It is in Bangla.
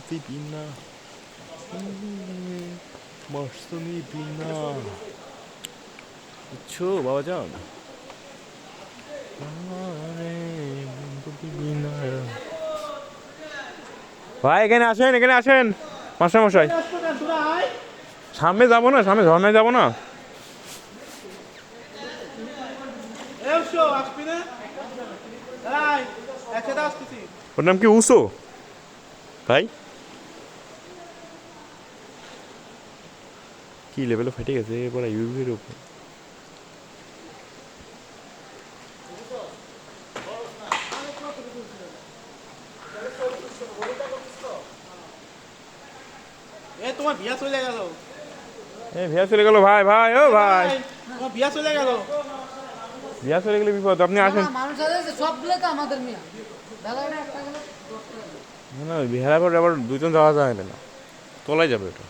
Pipina. Mastuni Pina. Chu, babajan. ভাই এখানে আসেন, এখানে আসেন মাস্টারমশাই। সামনে যাবো না, সামনে ঝর্ণায় যাবো না? ওর নাম কি উসো ভাই? কি লেভেলে ফেটে গেছে এবার ইউভির উপর। তোমার বিয়া চলে গেল। এ ভিয়া চলে গেল ভাই, ভাই ও ভাই, তোমার বিয়া চলে গেল। ভিয়া চলে গেলে বিপদ, আপনি আসেন। সবগুলো তো আমাদের মেয়ে না বিহারা পর আবার দুজন যাওয়া যায় না, তোলাই যাবে এটা।